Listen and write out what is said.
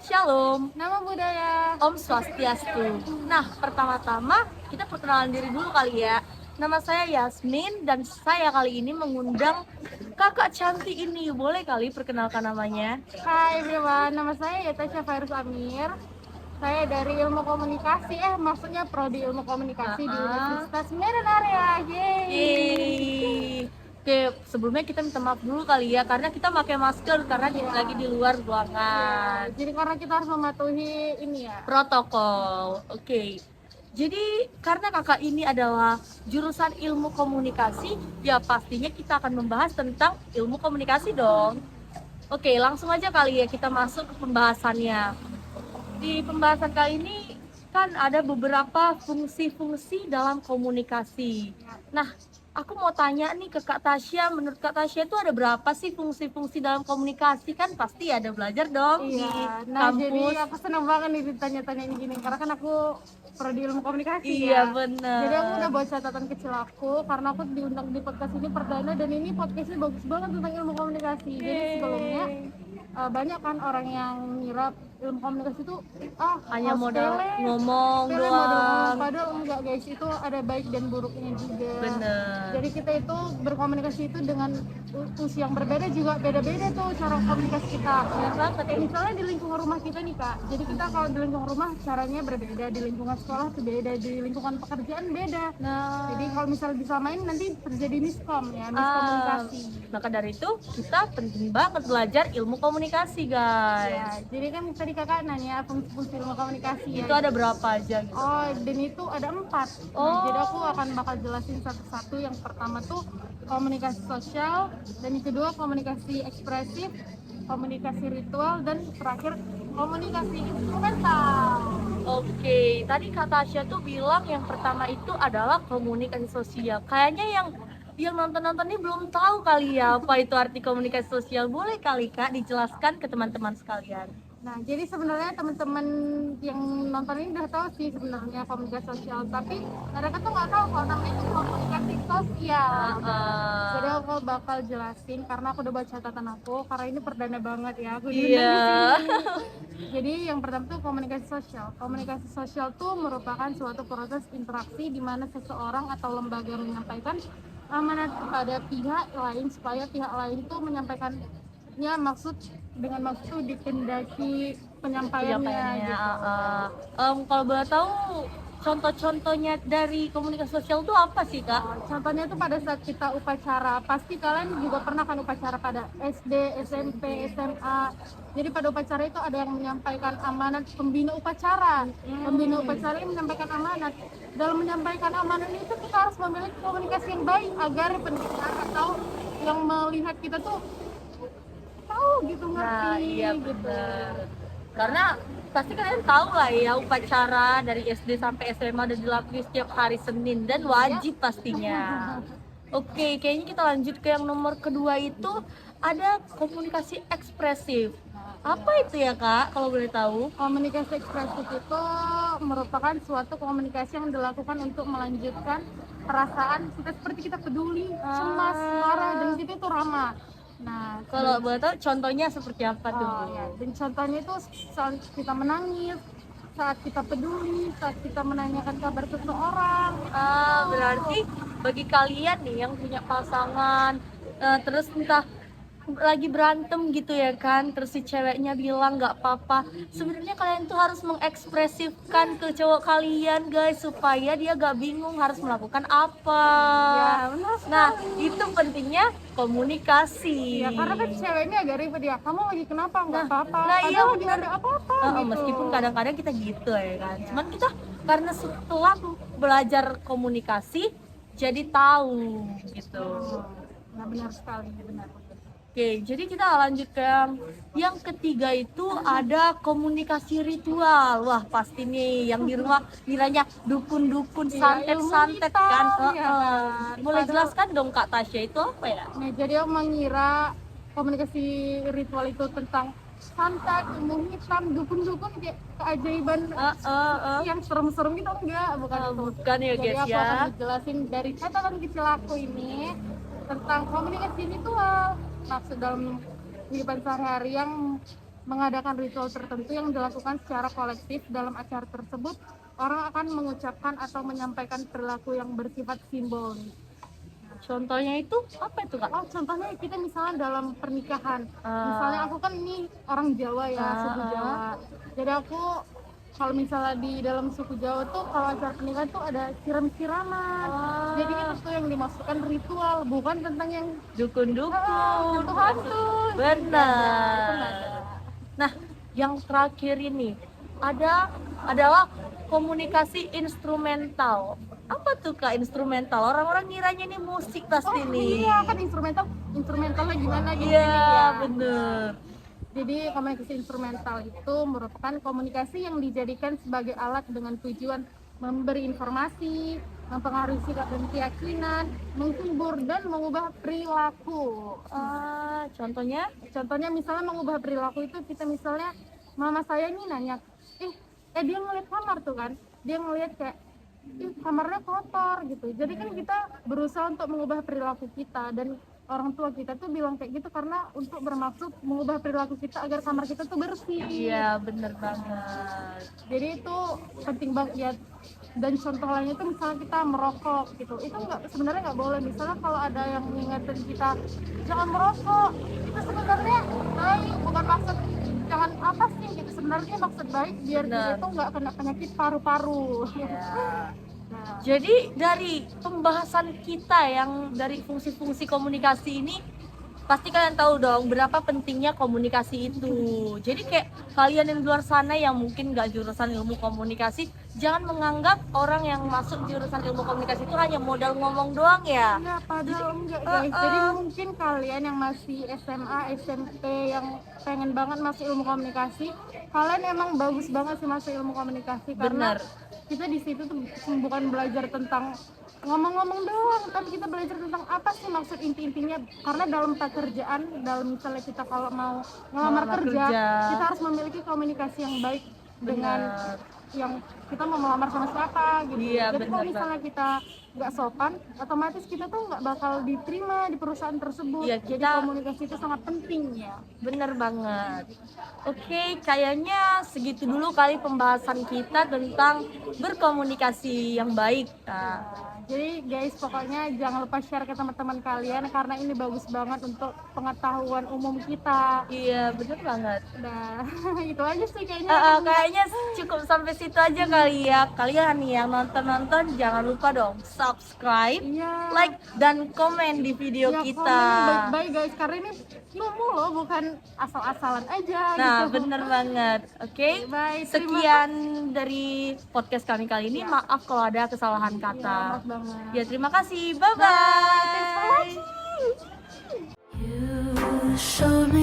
Shalom, Nama budaya. Om Swastiastu. Nah, pertama-tama kita perkenalan diri dulu kali ya. Nama saya Yasmin dan saya kali ini mengundang kakak cantik ini. Boleh kali perkenalkan namanya? Hai everyone, nama saya Yatasha Fairuz Amir. Saya dari ilmu komunikasi, maksudnya prodi ilmu komunikasi di Universitas Medan Area. Yeay. Oke, sebelumnya kita minta maaf dulu kali ya karena kita pakai masker karena lagi di luar ruangan. Jadi karena kita harus mematuhi ini ya. Protokol. Oke. Jadi karena kakak ini adalah jurusan ilmu komunikasi, ya pastinya kita akan membahas tentang ilmu komunikasi dong. Oke, langsung aja kali ya kita masuk ke pembahasannya. Di pembahasan kali ini kan ada beberapa fungsi-fungsi dalam komunikasi. Nah, aku mau tanya nih ke Kak Tasya, menurut Kak Tasya itu ada berapa sih fungsi-fungsi dalam komunikasi? Kan pasti ada belajar dong di Nah kampus. jadi aku senang banget nih ditanya-tanya ini gini, karena kan aku prodi ilmu komunikasi Iya, ya. bener. Jadi aku udah bawa catatan kecil aku, karena aku diundang di podcast ini perdana dan ini podcastnya bagus banget tentang ilmu komunikasi. Jadi sebelumnya banyak kan orang yang ngira ilmu komunikasi itu hanya modal sepele, ngomong sepele modal ngomong. doang. Padahal enggak guys, itu ada baik dan buruknya juga. Bener. Jadi kita itu berkomunikasi itu dengan usia yang berbeda juga beda-beda tuh cara komunikasi kita. Misalnya di lingkungan rumah kita nih Kak, jadi kita kalau di lingkungan rumah caranya berbeda, di lingkungan sekolah itu beda, di lingkungan pekerjaan beda. Nah, Jadi kalau misalnya disamain nanti terjadi miskomunikasi. maka dari itu kita penting banget belajar ilmu komunikasi, guys. Ya, jadi kan tadi kakak nanya fungsi-fungsi ilmu komunikasi Itu ada berapa aja gitu? Oh, dan itu ada 4. Jadi aku akan bakal jelasin satu-satu. Yang pertama tuh komunikasi sosial, dan yang kedua komunikasi ekspresif, komunikasi ritual, dan terakhir komunikasi instrumental. Oke, tadi Kak Tasya tuh bilang yang pertama itu adalah komunikasi sosial. Kayaknya yang nonton-nonton ini belum tahu kali ya apa itu arti komunikasi sosial. Boleh kali Kak dijelaskan ke teman-teman sekalian? Nah, jadi sebenarnya teman-teman yang nonton ini udah tahu sih sebenarnya komunikasi sosial, tapi mereka tuh nggak tahu kalau namanya itu komunikasi sosial. Jadi aku bakal jelasin karena aku udah baca catatan aku, karena ini perdana banget ya aku diundang di sini. Jadi yang pertama tuh komunikasi sosial. Komunikasi sosial tuh merupakan suatu proses interaksi di mana seseorang atau lembaga menyampaikan amanat kepada pihak lain supaya pihak lain tuh menyampaikannya dengan maksud dikendaki penyampaiannya gitu. Kalau boleh tahu contoh-contohnya dari komunikasi sosial itu apa sih Kak? Contohnya itu pada saat kita upacara, pasti kalian juga pernah kan upacara pada SD, SMP, SMA. Jadi pada upacara itu ada yang menyampaikan amanat pembina upacara. Pembina upacara yang menyampaikan amanat. Dalam menyampaikan amanat itu kita harus memiliki komunikasi yang baik agar pendengar atau yang melihat kita tuh tahu gitu, ngerti. Nah, iya gitu. bener. Karena pasti kalian tahu lah ya upacara dari SD sampai SMA udah dilakukan setiap hari Senin dan wajib pastinya. Oke, kayaknya kita lanjut ke yang nomor kedua, itu ada komunikasi ekspresif. Apa itu ya Kak, kalau boleh tahu? Komunikasi ekspresif itu merupakan suatu komunikasi yang dilakukan untuk melanjutkan perasaan kita, seperti kita peduli, cemas, marah, dan kita itu ramah. Nah, Kalau boleh tahu contohnya seperti apa tuh? ya. Dan contohnya itu saat kita menangis, saat kita peduli, saat kita menanyakan kabar seseorang. Berarti bagi kalian nih yang punya pasangan, terus entah lagi berantem gitu ya kan, terus si ceweknya bilang nggak apa-apa, sebenarnya kalian tuh harus mengekspresifkan ke cowok kalian guys, supaya dia gak bingung harus melakukan apa. Ya, benar. Nah, itu pentingnya komunikasi. Ya, karena kan cewek ini agak ribet ya. Kamu lagi kenapa? Nggak apa-apa. Nah, iya Padahal benar. dia ada apa-apa gitu. Meskipun kadang-kadang kita gitu ya kan. Cuman kita karena setelah belajar komunikasi jadi tahu gitu. Nah, benar sekali, benar. Oke, jadi kita lanjut ke yang ketiga, itu ada komunikasi ritual. Wah, pasti nih yang di rumah kiranya dukun-dukun, santet-santet kan. Boleh jelaskan dong Kak Tasya itu apa ya? Nah, jadi aku mengira komunikasi ritual itu tentang santet, ilmu hitam, dukun-dukun kayak keajaiban yang serem-serem gitu, enggak, bukan itu. Bukan ya Jadi guys aku ya. akan dijelasin dari catatan kecil aku ini tentang komunikasi ritual, maksud dalam kehidupan sehari-hari yang mengadakan ritual tertentu yang dilakukan secara kolektif. Dalam acara tersebut, orang akan mengucapkan atau menyampaikan perilaku yang bersifat simbol. Contohnya itu apa itu Kak? Oh, contohnya kita misalnya dalam pernikahan. Ah. Misalnya aku kan ini orang Jawa ya, suku Jawa. Jadi aku kalau misalnya di dalam suku Jawa tuh kalau acara pernikahan tuh ada siram-siraman. Jadi itu tuh yang dimasukkan ritual, bukan tentang yang Dukun-dukun. hantu-hantu. Benar. Nah, yang terakhir ini adalah komunikasi instrumental. Apa tuh Kak instrumental? Orang-orang ngiranya ini musik pasti nih. Iya kan instrumentalnya gimana gitu Iya, ya. bener. Jadi komunikasi instrumental itu merupakan komunikasi yang dijadikan sebagai alat dengan tujuan memberi informasi, mempengaruhi sikap dan keyakinan, menghibur dan mengubah perilaku. Contohnya misalnya mengubah perilaku itu kita misalnya mama saya nih nanya, dia ngeliat kamar tuh kan, dia ngeliat kayak kamarnya kotor gitu. Jadi kan kita berusaha untuk mengubah perilaku kita, dan orang tua kita tuh bilang kayak gitu karena untuk bermaksud mengubah perilaku kita agar kamar kita tuh bersih. Iya, bener banget. Jadi itu penting banget ya. Dan contoh lainnya itu misalnya kita merokok gitu, itu sebenarnya nggak boleh. Misalnya kalau ada yang ngingetin kita jangan merokok, itu sebenarnya baik, bukan maksud jangan apa sih gitu, sebenarnya maksud baik biar kita itu nggak kena penyakit paru-paru. Nah, jadi dari pembahasan kita yang dari fungsi-fungsi komunikasi ini, pasti kalian tahu dong berapa pentingnya komunikasi itu. Jadi kayak kalian yang di luar sana yang mungkin nggak jurusan ilmu komunikasi, jangan menganggap orang yang masuk jurusan ilmu komunikasi itu hanya modal ngomong doang ya. ya padahal enggak guys. Jadi mungkin kalian yang masih SMA, SMP yang pengen banget masuk ilmu komunikasi, kalian emang bagus banget sih masuk ilmu komunikasi. Karena kita di situ tuh bukan belajar tentang ngomong-ngomong doang, tapi kita belajar tentang apa sih maksud inti-intinya. Karena dalam pekerjaan, dalam misalnya kita kalau mau ngelamar kerja, kita harus memiliki komunikasi yang baik dengan yang kita mau melamar sama siapa gitu. Jadi kalau misalnya kita nggak sopan, otomatis kita tuh nggak bakal diterima di perusahaan tersebut. Jadi komunikasi itu sangat penting ya. Bener banget. Oke, kayaknya segitu dulu kali pembahasan kita tentang berkomunikasi yang baik. Jadi guys, pokoknya jangan lupa share ke teman-teman kalian karena ini bagus banget untuk pengetahuan umum kita. Iya, bener banget. Nah, itu aja sih kayaknya. Kayaknya cukup sampai situ aja kali ya. Kalian nih yang nonton jangan lupa dong subscribe, like dan komen di video kita. Komen baik-baik guys, karena ini ilmu loh, bukan asal-asalan aja. Nah, gitu. bener banget. Oke, sekian dari podcast kami kali ini. Maaf kalau ada kesalahan kata. Ya, terima kasih. Bye bye. Thanks for watching.